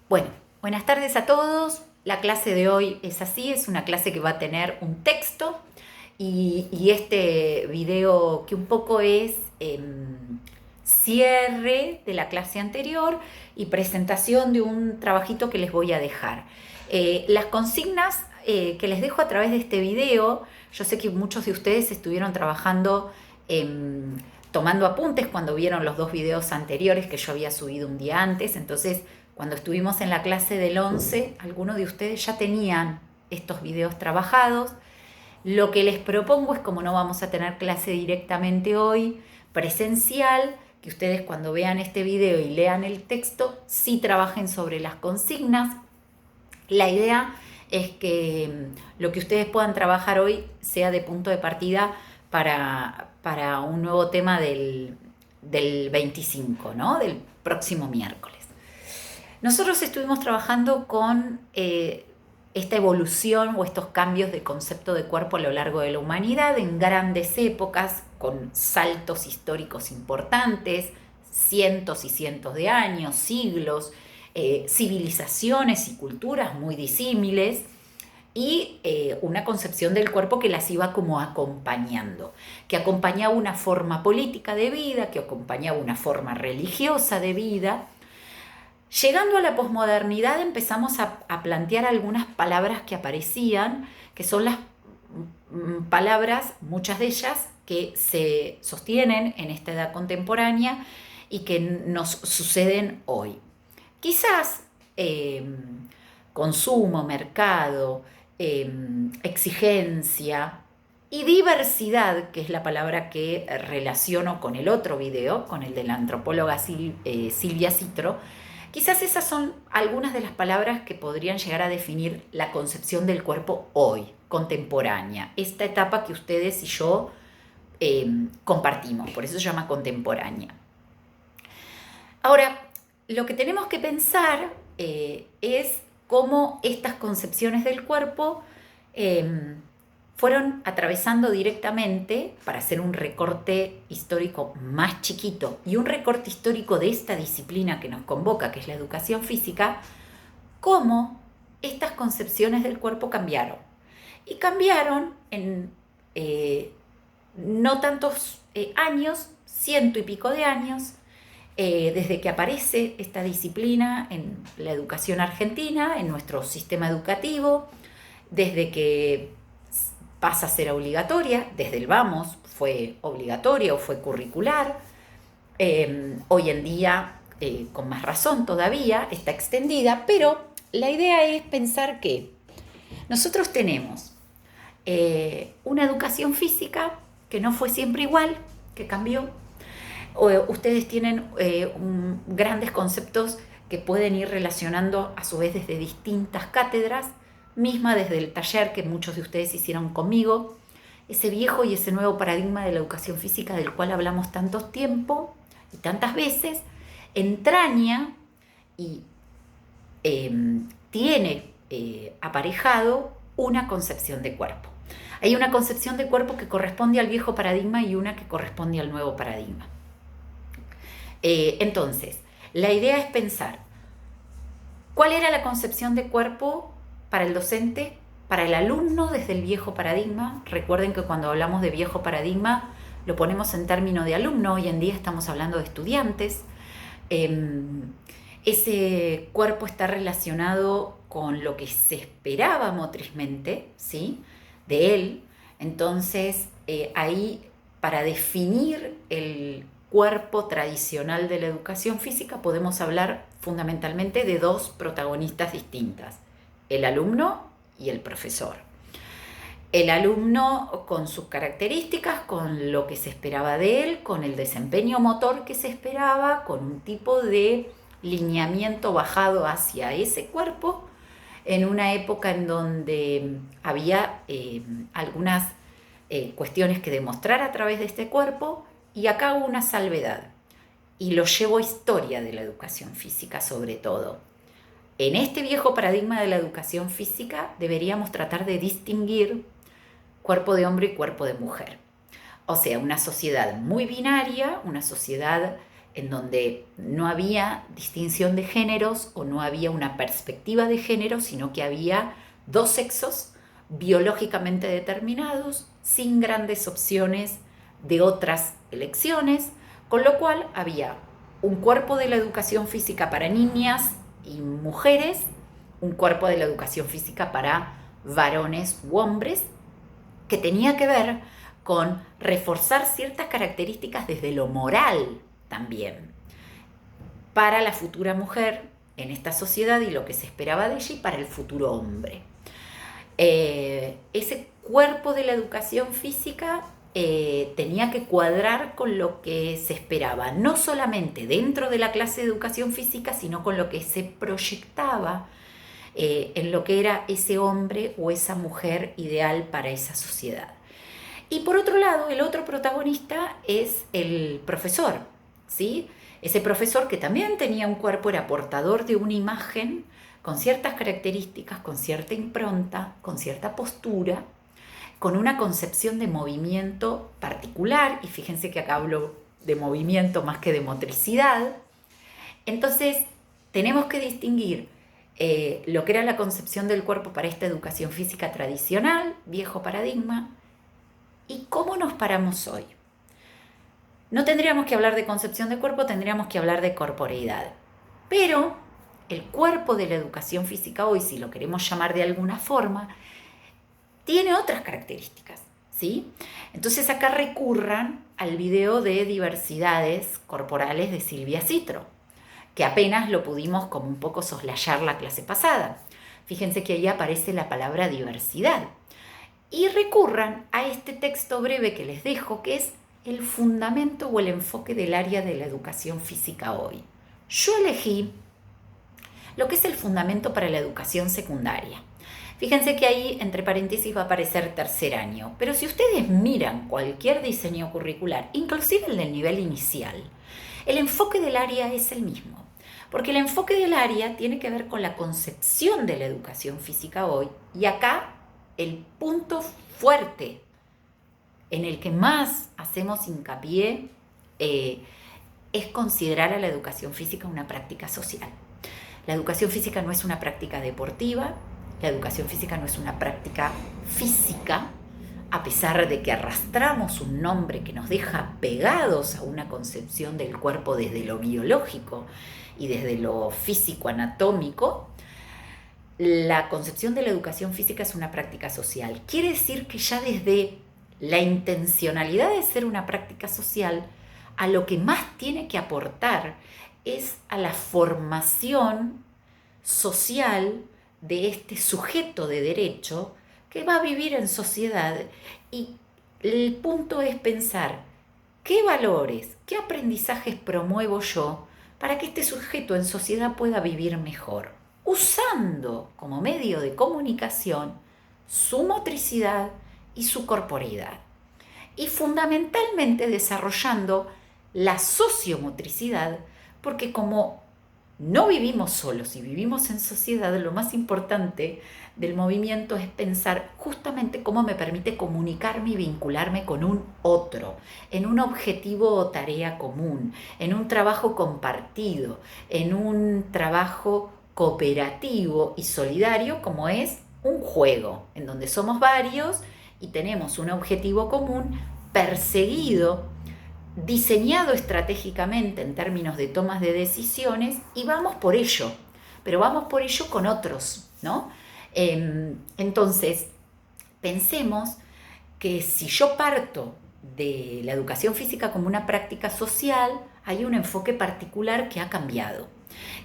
Bueno, buenas tardes a todos. La clase de hoy es así, es una clase que va a tener un texto y este video que un poco es cierre de la clase anterior y presentación de un trabajito que les voy a dejar. Las consignas que les dejo a través de este video, yo sé que muchos de ustedes estuvieron trabajando tomando apuntes cuando vieron los dos videos anteriores que yo había subido un día antes, entonces cuando estuvimos en la clase del 11, algunos de ustedes ya tenían estos videos trabajados. Lo que les propongo es, como no vamos a tener clase directamente hoy, presencial, que ustedes cuando vean este video y lean el texto, sí trabajen sobre las consignas. La idea es que lo que ustedes puedan trabajar hoy sea de punto de partida para un nuevo tema del 25, ¿no? Del próximo miércoles. Nosotros estuvimos trabajando con esta evolución o estos cambios de concepto de cuerpo a lo largo de la humanidad en grandes épocas, con saltos históricos importantes, cientos y cientos de años, siglos, civilizaciones y culturas muy disímiles y una concepción del cuerpo que las iba como acompañando, que acompañaba una forma política de vida, que acompañaba una forma religiosa de vida. Llegando a la posmodernidad empezamos a plantear algunas palabras que aparecían, que son las palabras, muchas de ellas, que se sostienen en esta edad contemporánea y que nos suceden hoy. Quizás consumo, mercado, exigencia y diversidad, que es la palabra que relaciono con el otro video, con el de la antropóloga Silvia Citro. Quizás esas son algunas de las palabras que podrían llegar a definir la concepción del cuerpo hoy, contemporánea, esta etapa que ustedes y yo compartimos, por eso se llama contemporánea. Ahora, lo que tenemos que pensar es cómo estas concepciones del cuerpo fueron atravesando directamente, para hacer un recorte histórico más chiquito y un recorte histórico de esta disciplina que nos convoca, que es la educación física, cómo estas concepciones del cuerpo cambiaron. Y cambiaron en no tantos años, 100 y pico de años, desde que aparece esta disciplina en la educación argentina, en nuestro sistema educativo, desde que pasa a ser obligatoria, desde el vamos fue obligatoria o fue curricular, hoy en día con más razón todavía está extendida, pero la idea es pensar que nosotros tenemos una educación física que no fue siempre igual, que cambió. Ustedes tienen grandes conceptos que pueden ir relacionando a su vez desde distintas cátedras, misma desde el taller que muchos de ustedes hicieron conmigo, ese viejo y ese nuevo paradigma de la educación física del cual hablamos tanto tiempo y tantas veces, entraña y tiene aparejado una concepción de cuerpo. Hay una concepción de cuerpo que corresponde al viejo paradigma y una que corresponde al nuevo paradigma. Entonces, la idea es pensar, ¿cuál era la concepción de cuerpo para el docente, para el alumno desde el viejo paradigma? Recuerden que cuando hablamos de viejo paradigma lo ponemos en términos de alumno, hoy en día estamos hablando de estudiantes. Ese cuerpo está relacionado con lo que se esperaba motrizmente, ¿sí?, de él. Entonces, ahí, para definir el cuerpo tradicional de la educación física, podemos hablar fundamentalmente de dos protagonistas distintas: el alumno y el profesor. El alumno con sus características, con lo que se esperaba de él, con el desempeño motor que se esperaba, con un tipo de lineamiento bajado hacia ese cuerpo, en una época en donde había algunas cuestiones que demostrar a través de este cuerpo, y acá hubo una salvedad, y lo llevo a historia de la educación física sobre todo. En este viejo paradigma de la educación física deberíamos tratar de distinguir cuerpo de hombre y cuerpo de mujer. O sea, una sociedad muy binaria, una sociedad en donde no había distinción de géneros o no había una perspectiva de género, sino que había dos sexos biológicamente determinados, sin grandes opciones de otras elecciones, con lo cual había un cuerpo de la educación física para niñas y mujeres, un cuerpo de la educación física para varones u hombres, que tenía que ver con reforzar ciertas características desde lo moral también para la futura mujer en esta sociedad y lo que se esperaba de ella y para el futuro hombre. Ese cuerpo de la educación física tenía que cuadrar con lo que se esperaba, no solamente dentro de la clase de educación física, sino con lo que se proyectaba en lo que era ese hombre o esa mujer ideal para esa sociedad. Y por otro lado, el otro protagonista es el profesor, ¿sí? Ese profesor que también tenía un cuerpo, era portador de una imagen con ciertas características, con cierta impronta, con cierta postura, con una concepción de movimiento particular, y fíjense que acá hablo de movimiento más que de motricidad. Entonces, tenemos que distinguir lo que era la concepción del cuerpo para esta educación física tradicional, viejo paradigma, y cómo nos paramos hoy. No tendríamos que hablar de concepción de cuerpo, tendríamos que hablar de corporeidad. Pero el cuerpo de la educación física hoy, si lo queremos llamar de alguna forma, tiene otras características, ¿sí? Entonces acá recurran al video de diversidades corporales de Silvia Citro, que apenas lo pudimos como un poco soslayar la clase pasada. Fíjense que ahí aparece la palabra diversidad. Y recurran a este texto breve que les dejo, que es el fundamento o el enfoque del área de la educación física hoy. Yo elegí lo que es el fundamento para la educación secundaria. Fíjense que ahí, entre paréntesis, va a aparecer tercer año, pero si ustedes miran cualquier diseño curricular, inclusive el del nivel inicial, el enfoque del área es el mismo, porque el enfoque del área tiene que ver con la concepción de la educación física hoy, y acá el punto fuerte en el que más hacemos hincapié es considerar a la educación física una práctica social. La educación física no es una práctica deportiva, la educación física no es una práctica física, a pesar de que arrastramos un nombre que nos deja pegados a una concepción del cuerpo desde lo biológico y desde lo físico-anatómico. La concepción de la educación física es una práctica social. Quiere decir que ya desde la intencionalidad de ser una práctica social, a lo que más tiene que aportar es a la formación social de este sujeto de derecho que va a vivir en sociedad, y el punto es pensar qué valores, qué aprendizajes promuevo yo para que este sujeto en sociedad pueda vivir mejor, usando como medio de comunicación su motricidad y su corporeidad, y fundamentalmente desarrollando la sociomotricidad, porque como no vivimos solos y vivimos en sociedad, lo más importante del movimiento es pensar justamente cómo me permite comunicarme y vincularme con un otro, en un objetivo o tarea común, en un trabajo compartido, en un trabajo cooperativo y solidario, como es un juego, en donde somos varios y tenemos un objetivo común perseguido, diseñado estratégicamente en términos de tomas de decisiones, y vamos por ello, pero vamos por ello con otros, ¿no? Entonces, pensemos que si yo parto de la educación física como una práctica social, hay un enfoque particular que ha cambiado,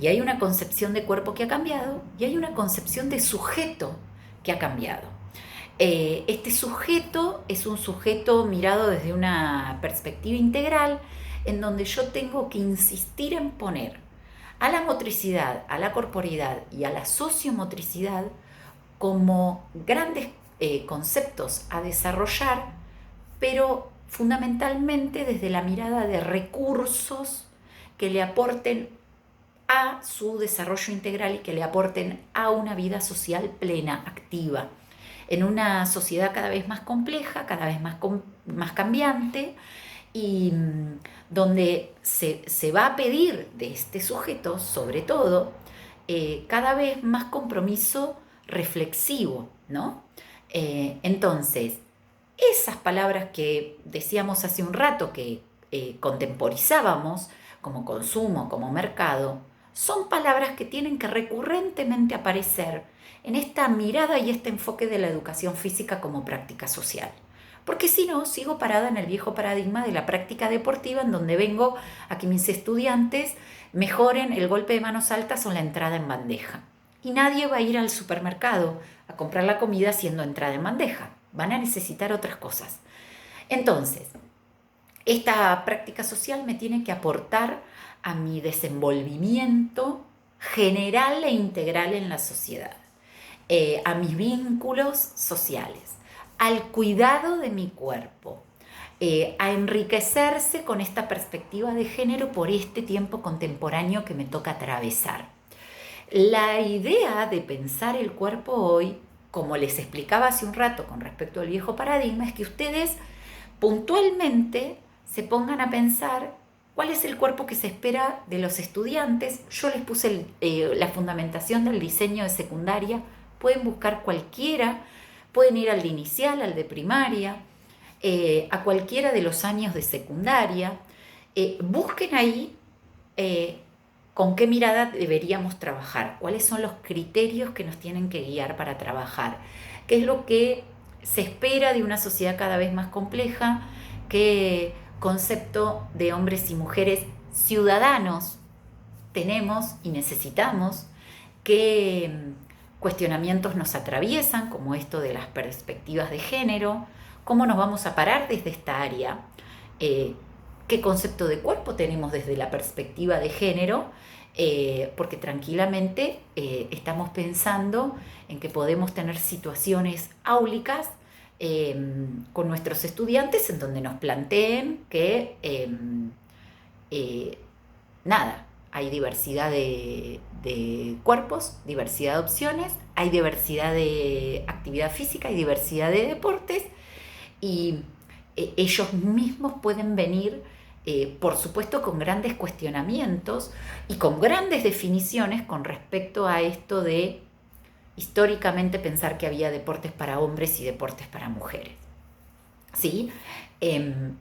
y hay una concepción de cuerpo que ha cambiado, y hay una concepción de sujeto que ha cambiado. Este sujeto es un sujeto mirado desde una perspectiva integral, en donde yo tengo que insistir en poner a la motricidad, a la corporeidad y a la sociomotricidad como grandes conceptos a desarrollar, pero fundamentalmente desde la mirada de recursos que le aporten a su desarrollo integral y que le aporten a una vida social plena, activa, en una sociedad cada vez más compleja, cada vez más cambiante, y donde se va a pedir de este sujeto, sobre todo, cada vez más compromiso reflexivo, ¿no? Entonces, esas palabras que decíamos hace un rato que contemporizábamos como consumo, como mercado, son palabras que tienen que recurrentemente aparecer en esta mirada y este enfoque de la educación física como práctica social. Porque si no, sigo parada en el viejo paradigma de la práctica deportiva, en donde vengo a que mis estudiantes mejoren el golpe de manos altas o la entrada en bandeja. Y nadie va a ir al supermercado a comprar la comida haciendo entrada en bandeja. Van a necesitar otras cosas. Entonces, esta práctica social me tiene que aportar a mi desenvolvimiento general e integral en la sociedad, a mis vínculos sociales, al cuidado de mi cuerpo, a enriquecerse con esta perspectiva de género por este tiempo contemporáneo que me toca atravesar. La idea de pensar el cuerpo hoy, como les explicaba hace un rato con respecto al viejo paradigma, es que ustedes puntualmente se pongan a pensar cuál es el cuerpo que se espera de los estudiantes. Yo les puse la fundamentación del diseño de secundaria, pueden buscar cualquiera, pueden ir al de inicial, al de primaria, a cualquiera de los años de secundaria. Busquen ahí con qué mirada deberíamos trabajar, cuáles son los criterios que nos tienen que guiar para trabajar, qué es lo que se espera de una sociedad cada vez más compleja, qué concepto de hombres y mujeres ciudadanos tenemos y necesitamos, qué cuestionamientos nos atraviesan, como esto de las perspectivas de género, cómo nos vamos a parar desde esta área, qué concepto de cuerpo tenemos desde la perspectiva de género, porque tranquilamente estamos pensando en que podemos tener situaciones áulicas con nuestros estudiantes en donde nos planteen que nada, hay diversidad de cuerpos, diversidad de opciones, hay diversidad de actividad física, hay diversidad de deportes y ellos mismos pueden venir, por supuesto, con grandes cuestionamientos y con grandes definiciones con respecto a esto de históricamente pensar que había deportes para hombres y deportes para mujeres. ¿Sí?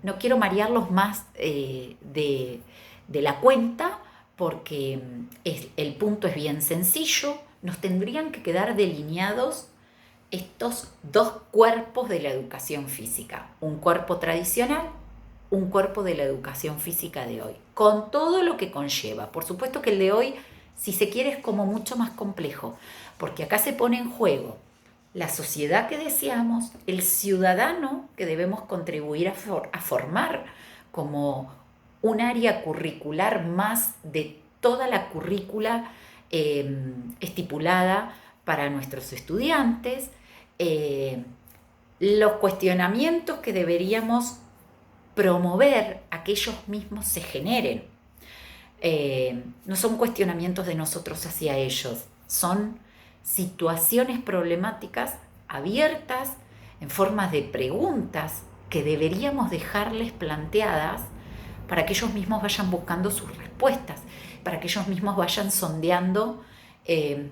No quiero marearlos más de la cuenta porque el punto es bien sencillo. Nos tendrían que quedar delineados estos dos cuerpos de la educación física, un cuerpo tradicional, un cuerpo de la educación física de hoy, con todo lo que conlleva. Por supuesto que el de hoy, si se quiere, es como mucho más complejo, porque acá se pone en juego la sociedad que deseamos, el ciudadano que debemos contribuir a formar como un área curricular más de toda la currícula estipulada para nuestros estudiantes, los cuestionamientos que deberíamos promover a que ellos mismos se generen. No son cuestionamientos de nosotros hacia ellos, son situaciones problemáticas abiertas en forma de preguntas que deberíamos dejarles planteadas para que ellos mismos vayan buscando sus respuestas, para que ellos mismos vayan sondeando en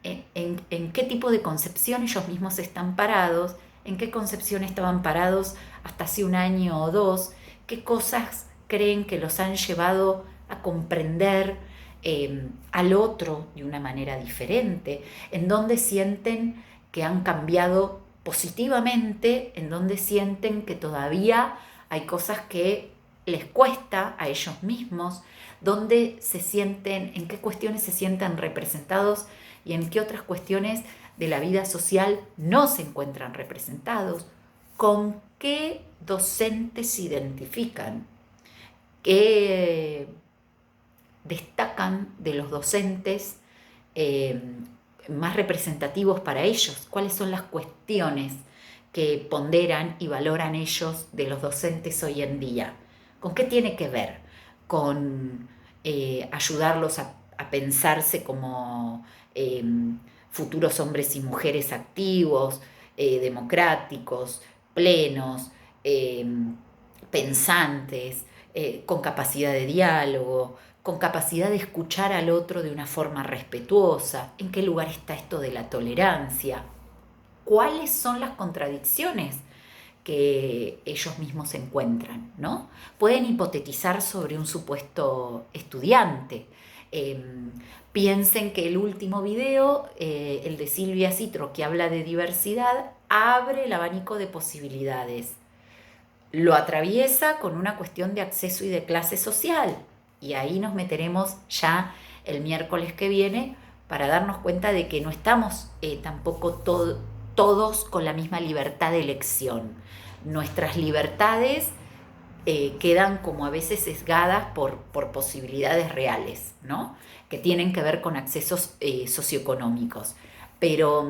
qué tipo de concepción ellos mismos están parados, en qué concepción estaban parados hasta hace un año o dos, qué cosas creen que los han llevado a comprender al otro de una manera diferente, en dónde sienten que han cambiado positivamente, en dónde sienten que todavía hay cosas que les cuesta a ellos mismos, dónde se sienten, en qué cuestiones se sienten representados y en qué otras cuestiones de la vida social no se encuentran representados, con qué docentes se identifican, qué destacan de los docentes más representativos para ellos, cuáles son las cuestiones que ponderan y valoran ellos de los docentes hoy en día. ¿Con qué tiene que ver? Con ayudarlos a pensarse como futuros hombres y mujeres activos, democráticos, plenos, pensantes, con capacidad de diálogo, con capacidad de escuchar al otro de una forma respetuosa. ¿En qué lugar está esto de la tolerancia? ¿Cuáles son las contradicciones que ellos mismos encuentran, ¿no? Pueden hipotetizar sobre un supuesto estudiante. Piensen que el último video, el de Silvia Citro, que habla de diversidad, abre el abanico de posibilidades. Lo atraviesa con una cuestión de acceso y de clase social. Y ahí nos meteremos ya el miércoles que viene para darnos cuenta de que no estamos tampoco todos con la misma libertad de elección. Nuestras libertades quedan como a veces sesgadas por posibilidades reales, ¿no? Que tienen que ver con accesos socioeconómicos. Pero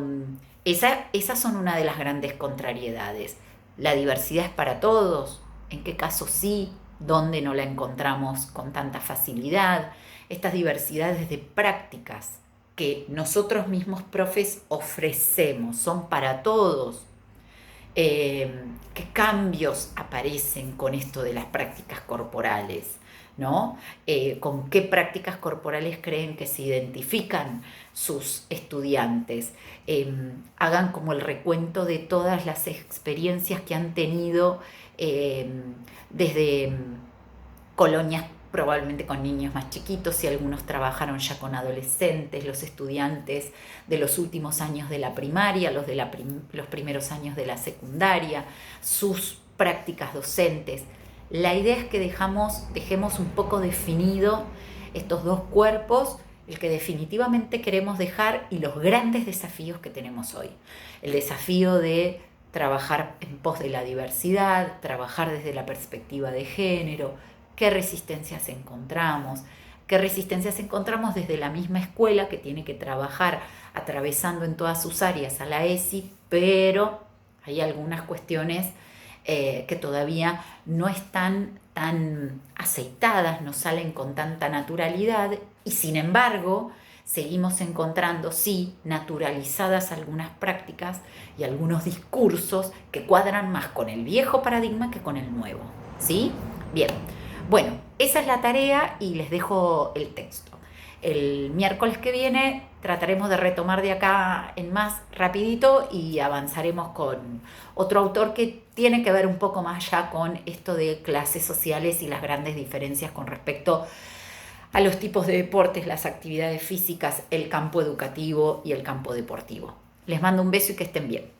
esas son una de las grandes contrariedades. La diversidad es para todos, en qué caso sí, dónde no la encontramos con tanta facilidad. Estas diversidades de prácticas que nosotros mismos profes ofrecemos, son para todos. ¿Qué cambios aparecen con esto de las prácticas corporales? ¿No? ¿Con qué prácticas corporales creen que se identifican sus estudiantes? Hagan como el recuento de todas las experiencias que han tenido desde colonias probablemente con niños más chiquitos, y algunos trabajaron ya con adolescentes, los estudiantes de los últimos años de la primaria, los de los primeros años de la secundaria, sus prácticas docentes. La idea es que dejemos un poco definido estos dos cuerpos, el que definitivamente queremos dejar y los grandes desafíos que tenemos hoy. El desafío de trabajar en pos de la diversidad, trabajar desde la perspectiva de género, qué resistencias encontramos desde la misma escuela, que tiene que trabajar atravesando en todas sus áreas a la ESI, pero hay algunas cuestiones que todavía no están tan aceitadas, no salen con tanta naturalidad, y sin embargo seguimos encontrando, sí, naturalizadas algunas prácticas y algunos discursos que cuadran más con el viejo paradigma que con el nuevo, ¿sí? Bien. Bueno, esa es la tarea y les dejo el texto. El miércoles que viene trataremos de retomar de acá en más rapidito y avanzaremos con otro autor que tiene que ver un poco más ya con esto de clases sociales y las grandes diferencias con respecto a los tipos de deportes, las actividades físicas, el campo educativo y el campo deportivo. Les mando un beso y que estén bien.